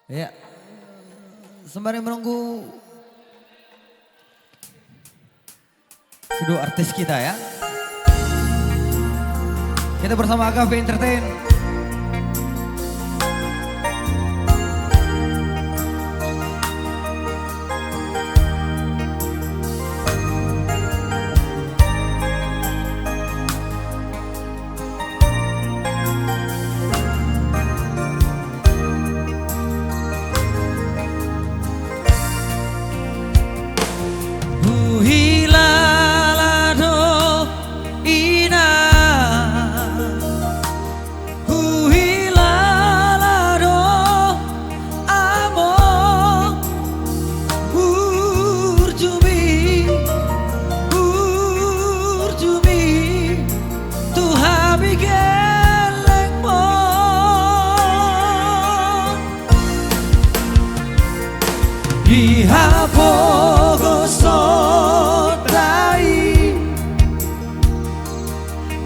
Ya, sembari menunggu kedua artis kita ya. Kita bersama Agape Entertain. Dihapogo sotai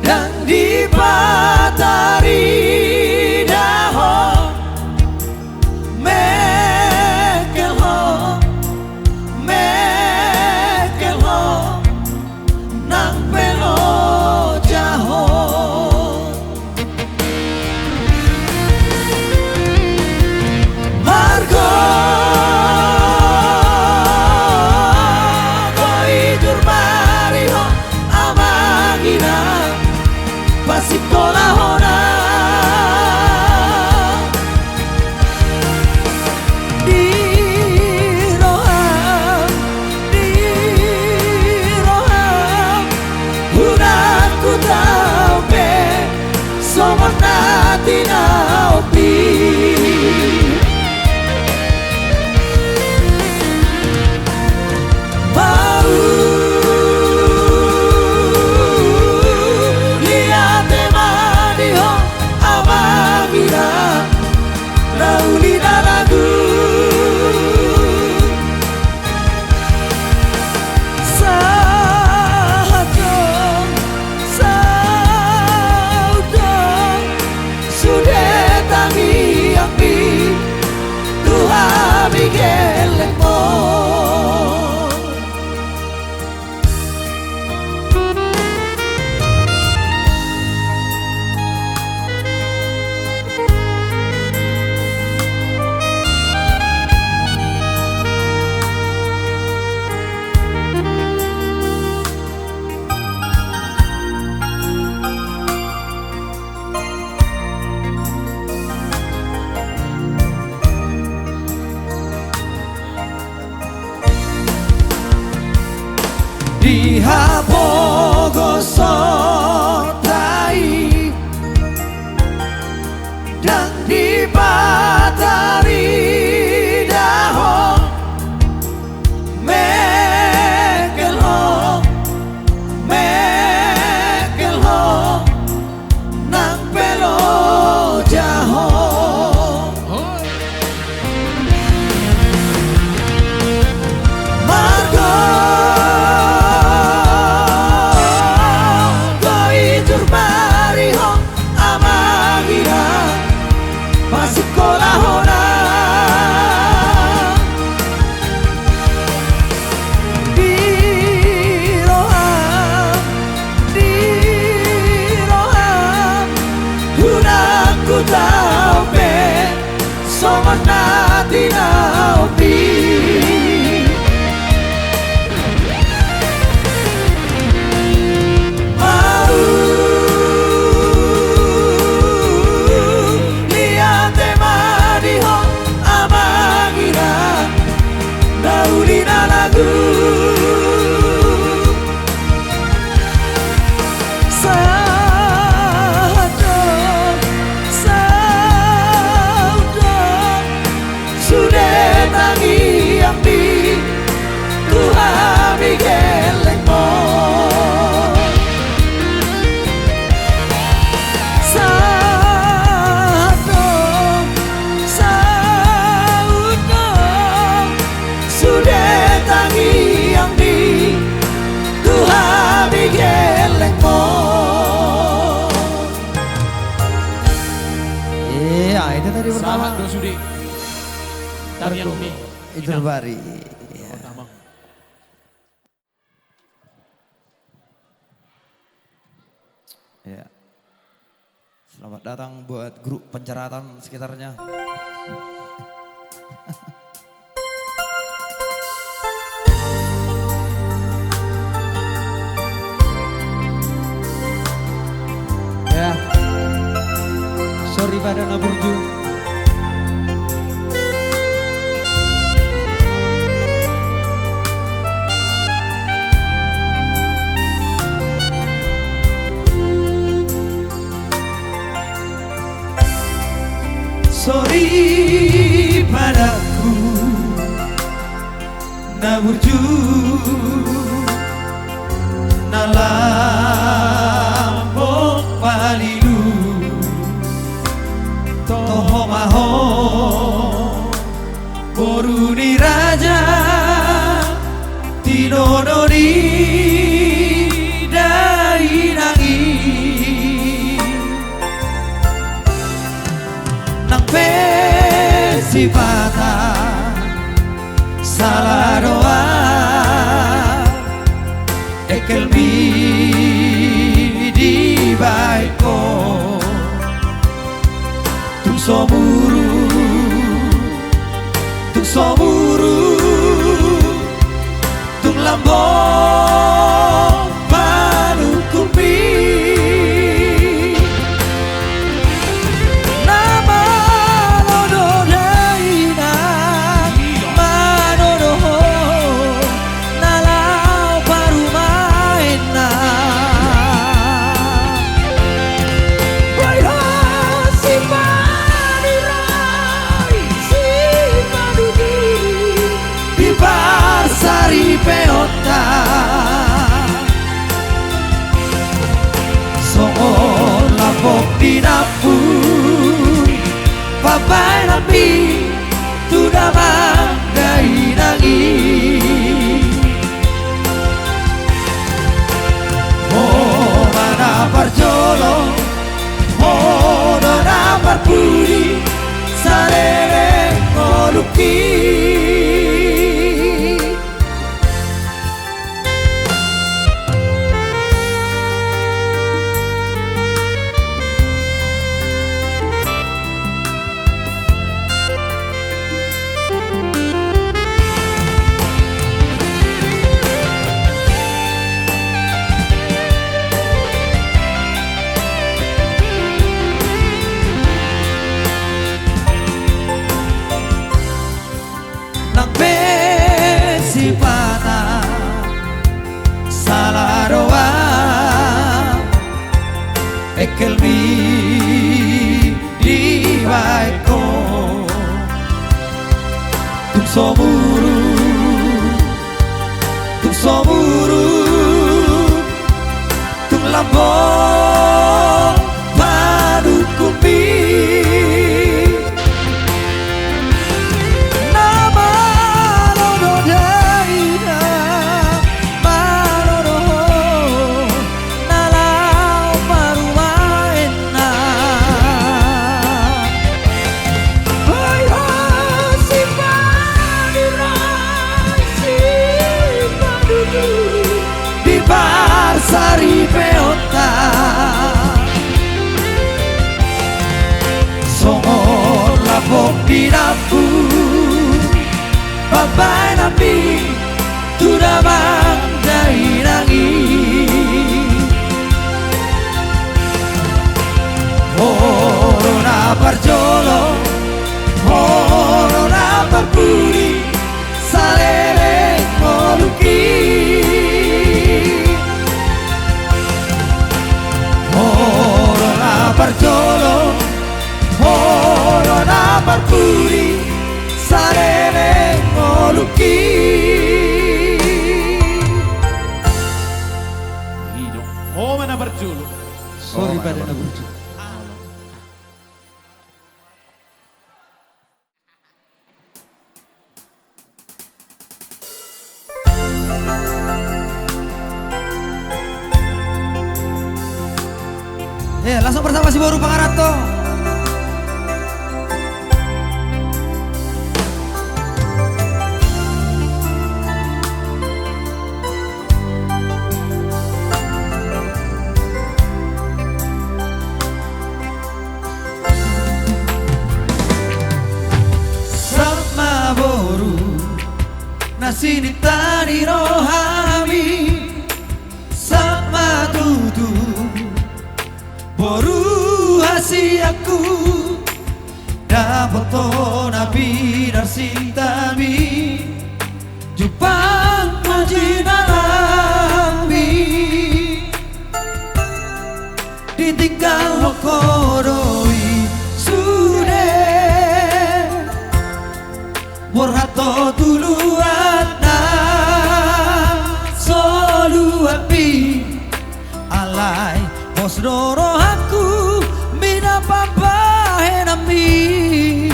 dan dipatari daho mekelho nang pelo jaho Margo Pasikola hona di roham Huraku taupe somot nati naupi Raulina lagu Sahaja Sudah tangi api Tuhan bigelek mo Dihapogo sotai dan dipatari daho mekelho nang pelo jaho Margo Pasikola hona di roham Gunaku taupe somot nati naupi Raulina lagu Sudah tangi api Tuhan bigelek mo Sudah tangi yang di Tuhan bigelek mo Iya, itu tadi pertama. Sudi. Tarian Mi. Itu bari. Ya. Pertama. Ya. Selamat datang buat grup penceratan sekitarnya. Ya. Sorry pada Naburju. Sorry padaku Naburju Nalampok palilu Toho maho Boruni raja Tinononi dai nangi Nang pesipata salah doa Ekel mi di baiko Tung somuru Tung lambong panukupi Peota Songon lapok di dapur Papai nabi Tuda manggai nangi Oh mana parjolo Oh nona parpuri Sarere ngoluki Sipana salah doa Ekel mi di baiko Tung somuru Tung lambong panukupi Sari peota Songon lapok di dapur Babai nabi Tuda manggai nangi Horona parjolo Horona parpuri Salere ngoluki Horona parjolo Horona parpuri Sarere ngoluki Hidup. Oh mana berjulu. Sorry pada Naburju. Ya, langsung bersama si Boru Pangarato. sini tani rohami sama tutu boru hasiaku dapat nabi dar sintami jupang majinalami ditinggal lokoroi sude Borhato tuluana solu api alai posdoro aku mina papa henami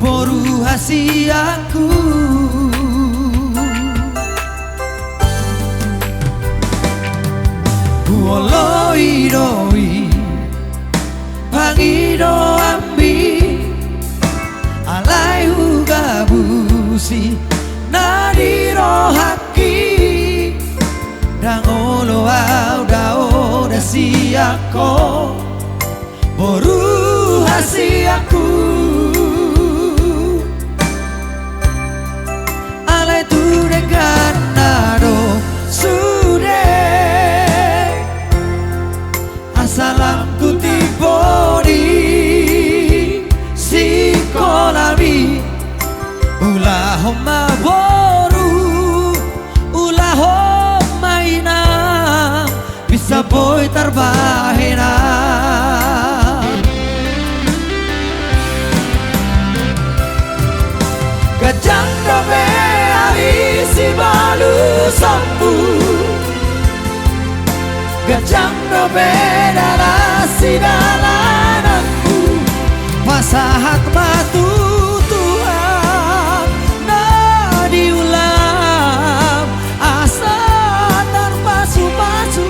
boru hasiaku Buoloi doi pangido ambi alai ugabusi nadiro haki dangolo audao dasiako boru hasiaku alai tu dengan nado sude asalam tu tibori kolami ulahoma boru ulahoma ina bisa boy tarbahena gajang dobe ari si balu sambu gajang dobe darasi dalananku pasahat batu Tuhan nah diulang asa terpasu-pasu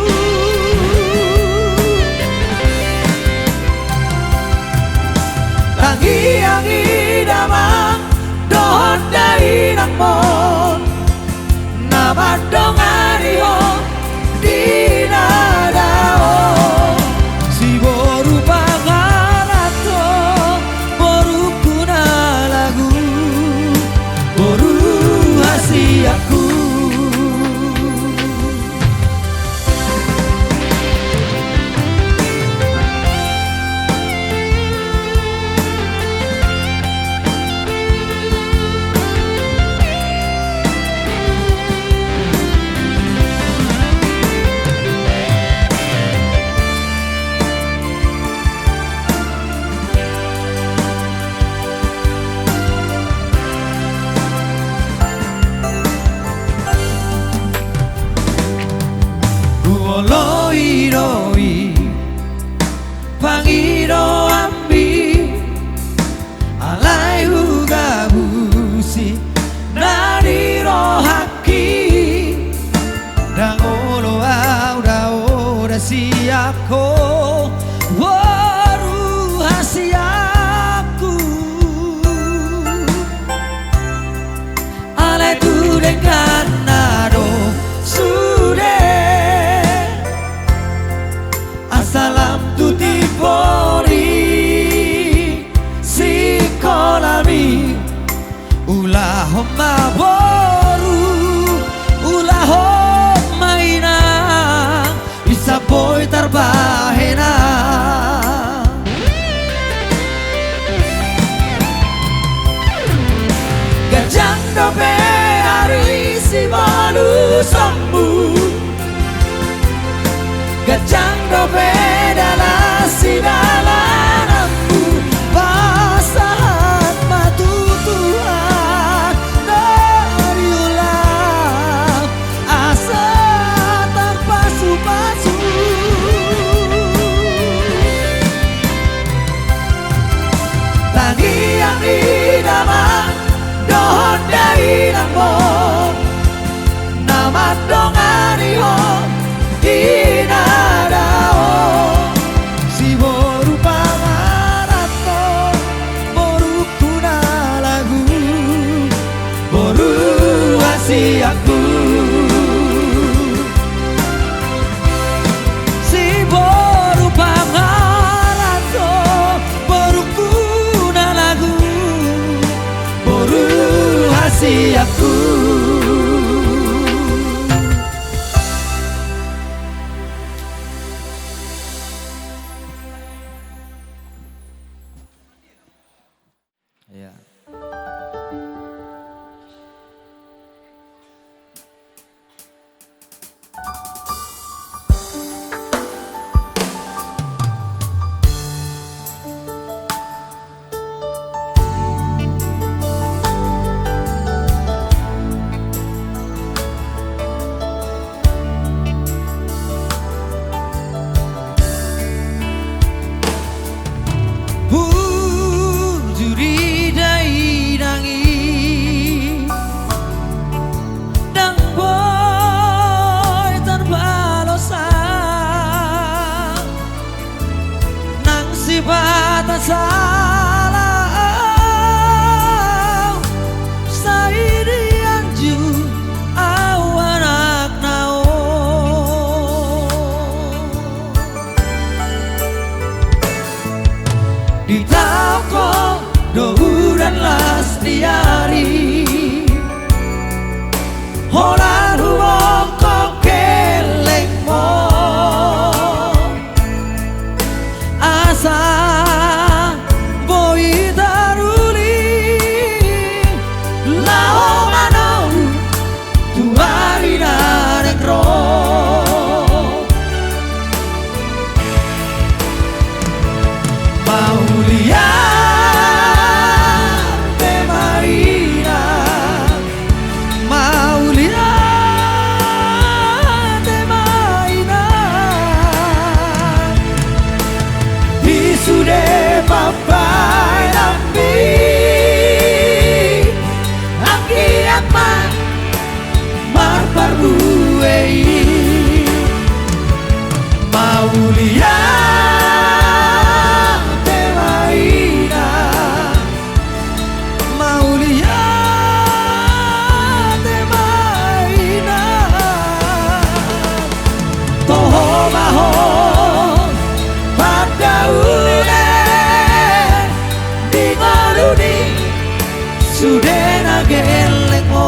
lagi yang idamang dohon dari nangmon nama dongari ho dinadao si boru pangarato boru kuna lagu boru hasiaku Loi roi pangido ambi alai ugabusi nadiro haki dangolo audao dasiako waru hasiaku alai tu dengan nado sude salam tutti pori si kolami ulahoma boru ulahoma ina bisa boy tarbahena gajang dobe ari si balu sambu gajang dobe dalasi dalananku pasahat matu Tuhan dari ulang asa terpasu-pasu tangi yang idamang dohon dari nangmon nama dongani ho dinadao si boru pangarato boru kuna lagu boru hasiaku si boru pangarato boru kuna lagu boru hasiaku Ya. Bujuri dai dangi dang boy tanpa losa nang sifat salah saidi anju awanak nao di toko dohu dan lastiari horan huwong kok keleng mo asa boy daruli lao manau tuari negro Maulia te marina Maulia te marina isude papai nambi aki apa marpar buei Maulia Sudena geleng mo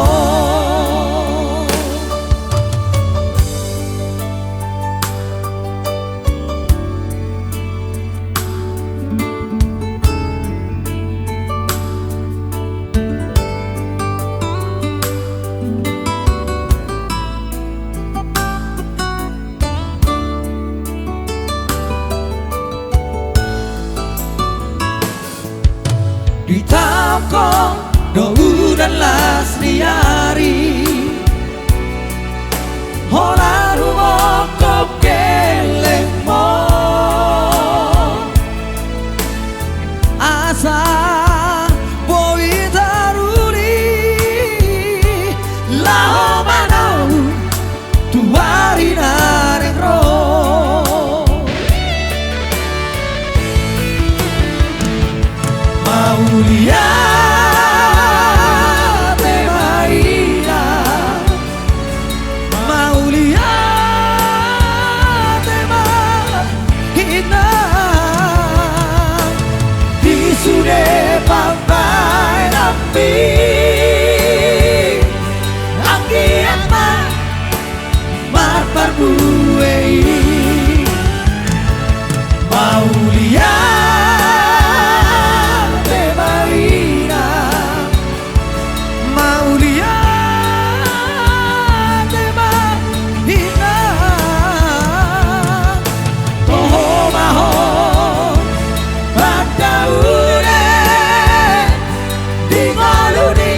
di toko dohu dan lasniari hola rumah kop keleng mo asa boy daruri lao manau tuari negro Maulia Maulia te marina Maulia te marina toho maho padaune di maluni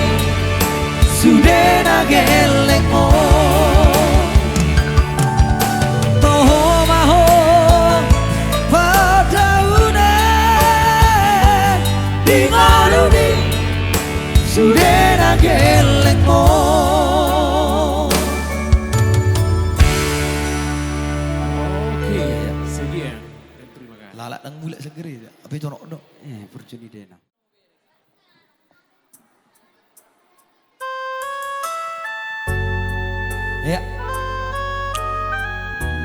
sudena geleng mo Sudena geleng mo Oke, sekian dan terima kasih. lalak nang bulak segeri apa itu nok nok Perjuni dena. ya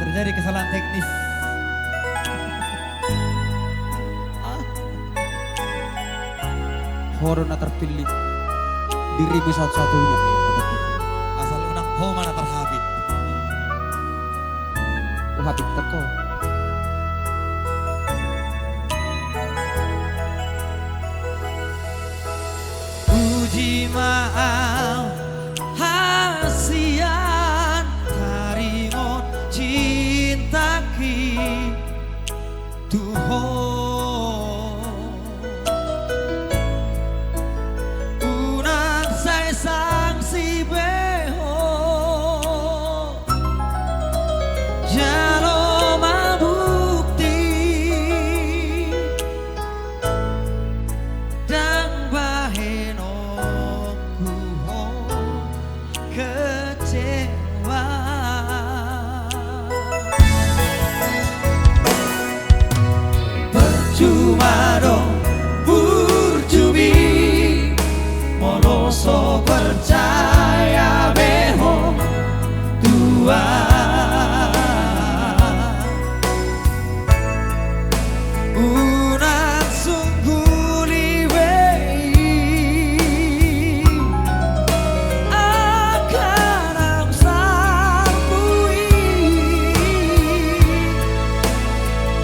terjadi kesalahan teknis Corona terpilih dirimu satu-satunya. asal unang ho mana terhabit Habib teko. maaf hasian taringon cintaki Tuhan unang say sang si beho jalo mabukti dan baheno kuho kecewa percuma dong burjubi moloso percaya beho tua unang sungguh liwei akan ang sarpui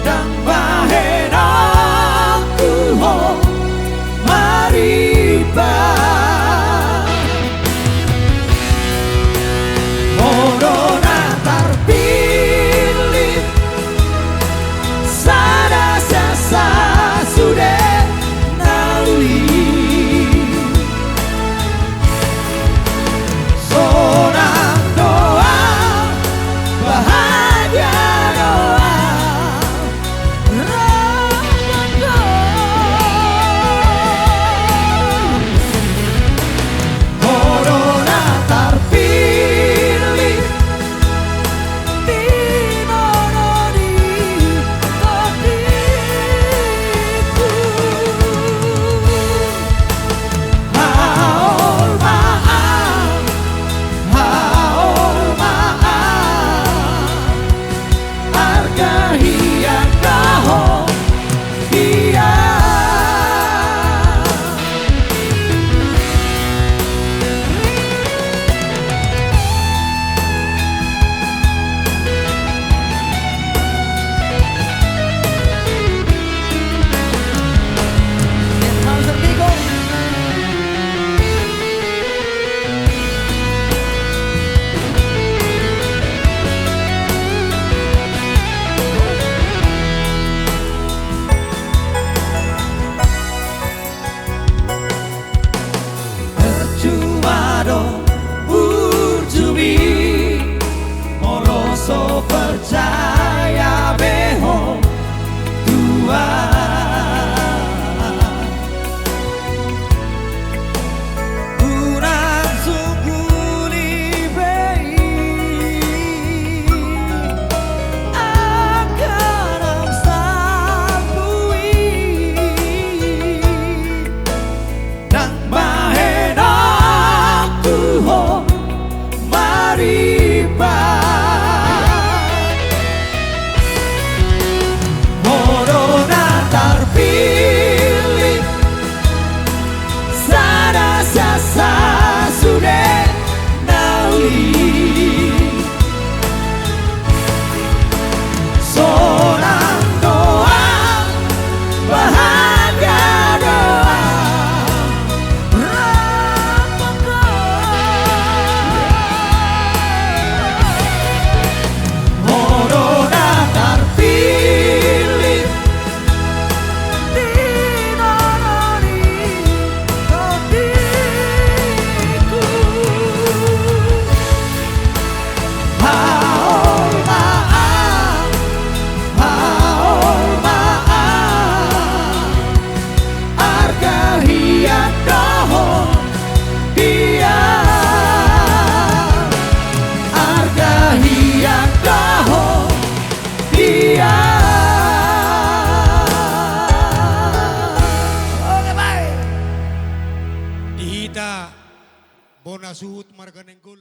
dan bahen aku ho mariba Corona terpilih sada sasa sudah nauli sonang doa bahagia doa Corona terpilih di nononi hatiku haul maaf harga hian kaho dia percuma dong burjubi moloso percaya beho tua unang sungguh libei akan ang sarpui dan bahen aku ho mariba Corona terpilih sada sasa sudah nauli sonang doa bahagia doa Corona terpilih di nononi hatiku haul maaf harga hian doho dia harga hian doho dia oke baik Dihita Bonasut Marganenggol.